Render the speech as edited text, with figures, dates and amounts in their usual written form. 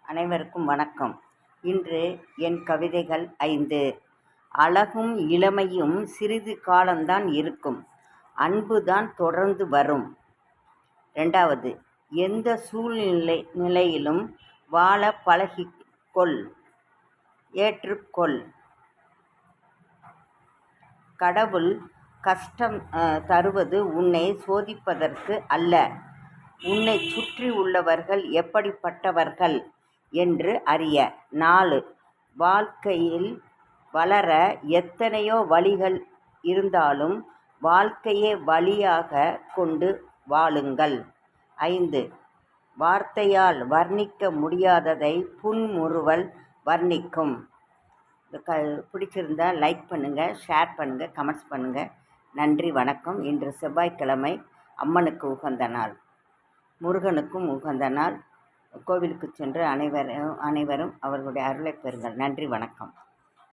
அனைவருக்கும் வணக்கம். இன்று என் கவிதைகள் 5. அழகும் இளமையும் சிறிது காலம்தான் இருக்கும், அன்புதான் தொடர்ந்து வரும். 2. எந்த சூழ்நிலையிலும் வாழ பழகிக்கொள், ஏற்றுக்கொள். கடவுள் கஷ்டம் தருவது உன்னை சோதிப்பதற்கு அல்ல, உன்னை சுற்றி உள்ளவர்கள் எப்படிப்பட்டவர்கள் என்று அறிய. 4. வாழ்க்கையில் வளர எத்தனையோ வழிகள் இருந்தாலும் வாழ்க்கையை வழியாக கொண்டு வாழுங்கள். 5. வார்த்தையால் வர்ணிக்க முடியாததை புன்முறுவல் வர்ணிக்கும். பிடிச்சிருந்தா லைக் பண்ணுங்கள், ஷேர் பண்ணுங்கள், கமெண்ட்ஸ் பண்ணுங்கள். நன்றி, வணக்கம். இன்று செவ்வாய்க்கிழமை, அம்மனுக்கு உகந்த நாள், முருகனுக்கும் உகந்த நாள். கோவிலுக்கு சென்று அனைவரும் அவர்களுடைய அருளை பெறுங்கள். நன்றி, வணக்கம்.